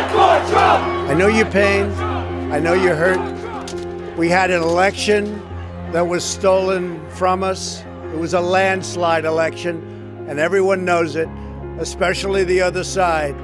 I know your pain. I know you're hurt. We had an election that was stolen from us. It was a landslide election, and everyone knows it, especially the other side.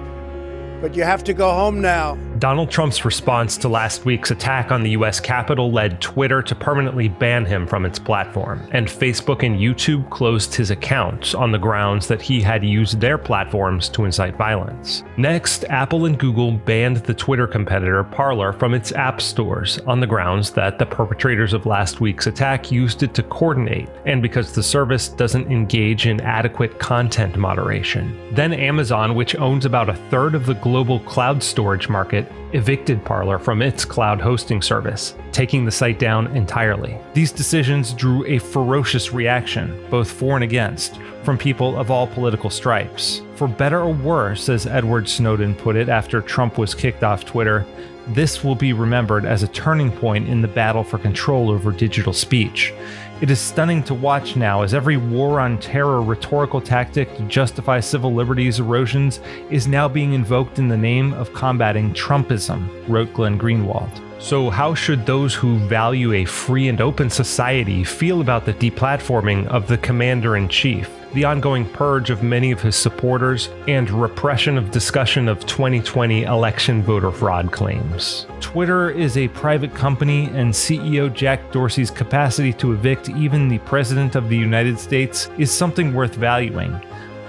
But you have to go home now. Donald Trump's response to last week's attack on the U.S. Capitol led Twitter to permanently ban him from its platform, and Facebook and YouTube closed his account on the grounds that he had used their platforms to incite violence. Next, Apple and Google banned the Twitter competitor Parler from its app stores on the grounds that the perpetrators of last week's attack used it to coordinate, and because the service doesn't engage in adequate content moderation. Then Amazon, which owns about a third of the global cloud storage market, evicted Parler from its cloud hosting service, taking the site down entirely. These decisions drew a ferocious reaction, both for and against, from people of all political stripes. For better or worse, as Edward Snowden put it after Trump was kicked off Twitter, this will be remembered as a turning point in the battle for control over digital speech. It is stunning to watch now as every war on terror rhetorical tactic to justify civil liberties erosions is now being invoked in the name of combating Trumpism, wrote Glenn Greenwald. So how should those who value a free and open society feel about the deplatforming of the commander-in-chief, the ongoing purge of many of his supporters, and repression of discussion of 2020 election voter fraud claims? Twitter is a private company, and CEO Jack Dorsey's capacity to evict even the President of the United States is something worth valuing.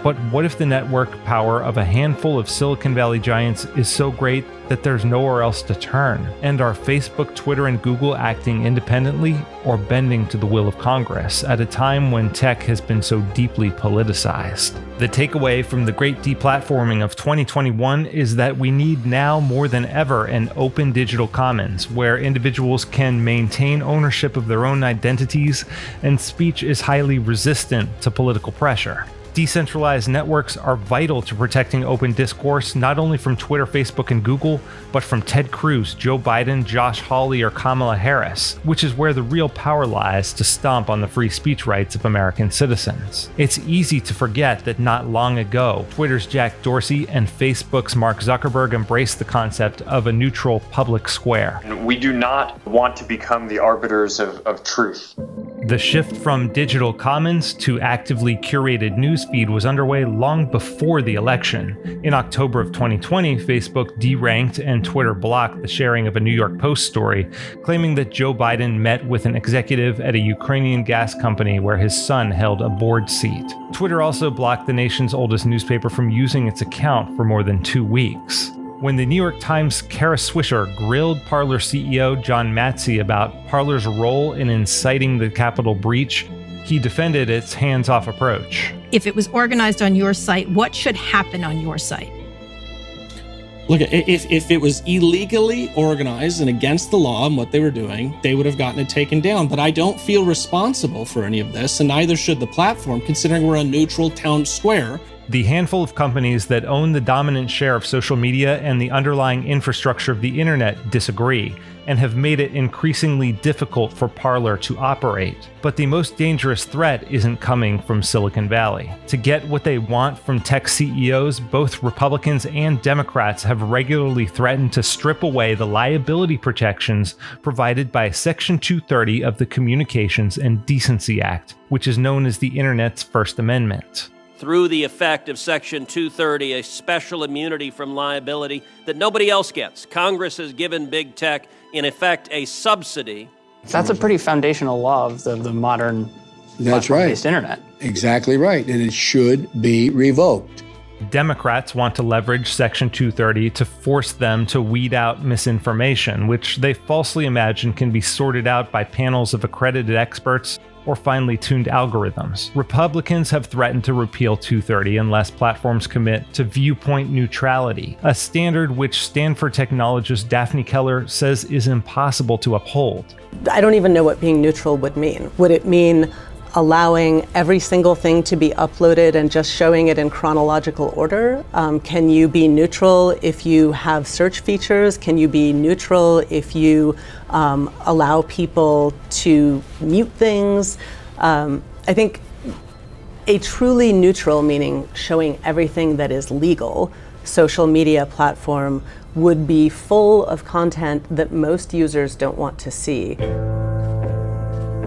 But what if the network power of a handful of Silicon Valley giants is so great that there's nowhere else to turn? And are Facebook, Twitter, and Google acting independently or bending to the will of Congress at a time when tech has been so deeply politicized? The takeaway from the great deplatforming of 2021 is that we need now more than ever an open digital commons where individuals can maintain ownership of their own identities and speech is highly resistant to political pressure. Decentralized networks are vital to protecting open discourse, not only from Twitter, Facebook, and Google, but from Ted Cruz, Joe Biden, Josh Hawley, or Kamala Harris, which is where the real power lies to stomp on the free speech rights of American citizens. It's easy to forget that not long ago, Twitter's Jack Dorsey and Facebook's Mark Zuckerberg embraced the concept of a neutral public square. We do not want to become the arbiters of truth. The shift from digital commons to actively curated newsfeed was underway long before the election. In October of 2020, Facebook deranked and Twitter blocked the sharing of a New York Post story, claiming that Joe Biden met with an executive at a Ukrainian gas company where his son held a board seat. Twitter also blocked the nation's oldest newspaper from using its account for more than 2 weeks. When the New York Times' Kara Swisher grilled Parler CEO John Matzey about Parler's role in inciting the Capitol breach, he defended its hands-off approach. If it was organized on your site, what should happen on your site? Look, if it was illegally organized and against the law and what they were doing, they would have gotten it taken down. But I don't feel responsible for any of this, and neither should the platform, considering we're a neutral town square. The handful of companies that own the dominant share of social media and the underlying infrastructure of the internet disagree, and have made it increasingly difficult for Parler to operate. But the most dangerous threat isn't coming from Silicon Valley. To get what they want from tech CEOs, both Republicans and Democrats have regularly threatened to strip away the liability protections provided by Section 230 of the Communications and Decency Act, which is known as the Internet's First Amendment. Through the effect of Section 230, a special immunity from liability that nobody else gets. Congress has given big tech, in effect, a subsidy. That's a pretty foundational law of the modern platform-based internet. Exactly right, and it should be revoked. Democrats want to leverage Section 230 to force them to weed out misinformation, which they falsely imagine can be sorted out by panels of accredited experts or finely tuned algorithms. Republicans have threatened to repeal 230 unless platforms commit to viewpoint neutrality, a standard which Stanford technologist Daphne Keller says is impossible to uphold. I don't even know what being neutral would mean. Would it mean allowing every single thing to be uploaded and just showing it in chronological order? Can you be neutral if you have search features? Can you be neutral if you allow people to mute things? I think a truly neutral, meaning showing everything that is legal, social media platform would be full of content that most users don't want to see.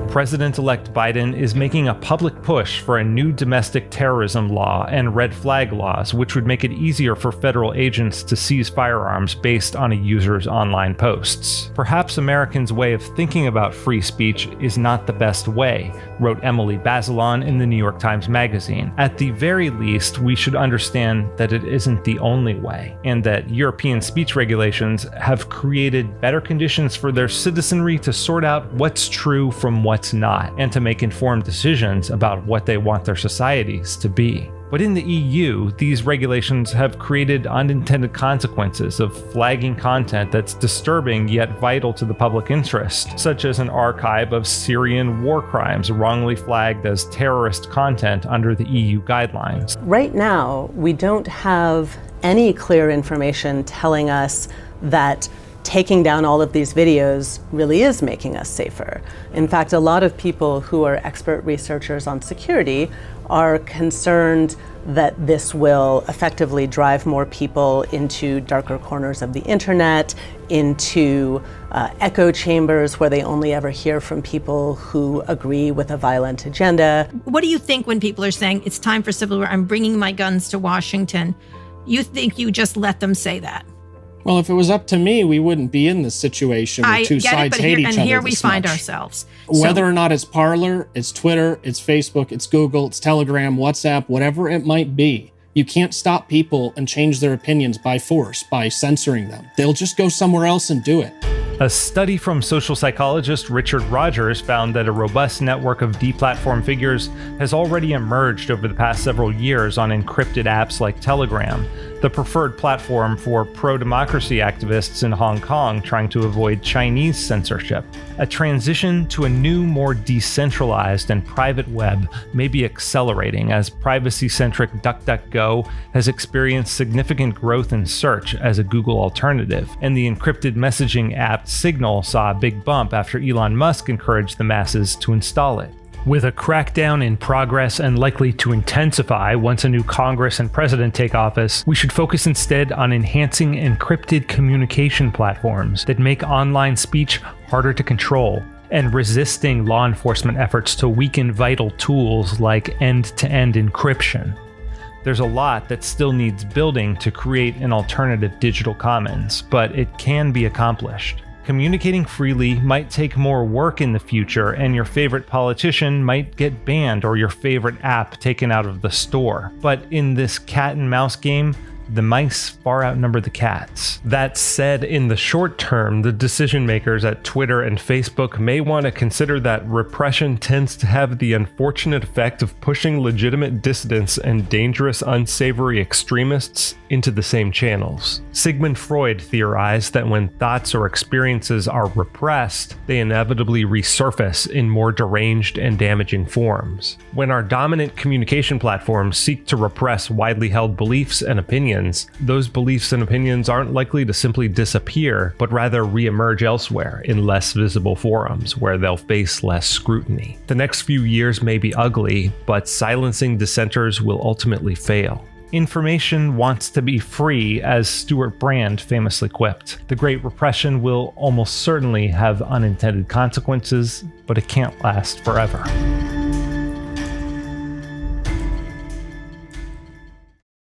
President-elect Biden is making a public push for a new domestic terrorism law and red flag laws, which would make it easier for federal agents to seize firearms based on a user's online posts. Perhaps Americans' way of thinking about free speech is not the best way, wrote Emily Bazelon in the New York Times Magazine. At the very least, we should understand that it isn't the only way, and that European speech regulations have created better conditions for their citizenry to sort out what's true from what's not, and to make informed decisions about what they want their societies to be. But in the EU, these regulations have created unintended consequences of flagging content that's disturbing yet vital to the public interest, such as an archive of Syrian war crimes wrongly flagged as terrorist content under the EU guidelines. Right now, we don't have any clear information telling us that taking down all of these videos really is making us safer. In fact, a lot of people who are expert researchers on security are concerned that this will effectively drive more people into darker corners of the internet, into echo chambers where they only ever hear from people who agree with a violent agenda. What do you think when people are saying it's time for civil war, I'm bringing my guns to Washington? You think you just let them say that? Well, if it was up to me, we wouldn't be in this situation where two sides hate each other. And here we this find much. ourselves. Whether or not it's Parler, it's Twitter, it's Facebook, it's Google, it's Telegram, WhatsApp, whatever it might be, you can't stop people and change their opinions by force, by censoring them. They'll just go somewhere else and do it. A study from social psychologist Richard Rogers found that a robust network of deplatform figures has already emerged over the past several years on encrypted apps like Telegram, the preferred platform for pro-democracy activists in Hong Kong trying to avoid Chinese censorship. A transition to a new, more decentralized and private web may be accelerating as privacy-centric DuckDuckGo has experienced significant growth in search as a Google alternative, and the encrypted messaging app Signal saw a big bump after Elon Musk encouraged the masses to install it. With a crackdown in progress and likely to intensify once a new Congress and president take office, we should focus instead on enhancing encrypted communication platforms that make online speech harder to control, and resisting law enforcement efforts to weaken vital tools like end-to-end encryption. There's a lot that still needs building to create an alternative digital commons, but it can be accomplished. Communicating freely might take more work in the future, and your favorite politician might get banned or your favorite app taken out of the store. But in this cat and mouse game, the mice far outnumber the cats. That said, in the short term, the decision makers at Twitter and Facebook may want to consider that repression tends to have the unfortunate effect of pushing legitimate dissidents and dangerous, unsavory extremists into the same channels. Sigmund Freud theorized that when thoughts or experiences are repressed, they inevitably resurface in more deranged and damaging forms. When our dominant communication platforms seek to repress widely held beliefs and opinions, those beliefs and opinions aren't likely to simply disappear, but rather re-emerge elsewhere in less visible forums where they'll face less scrutiny. The next few years may be ugly, but silencing dissenters will ultimately fail. Information wants to be free, as Stuart Brand famously quipped. The Great Repression will almost certainly have unintended consequences, but it can't last forever.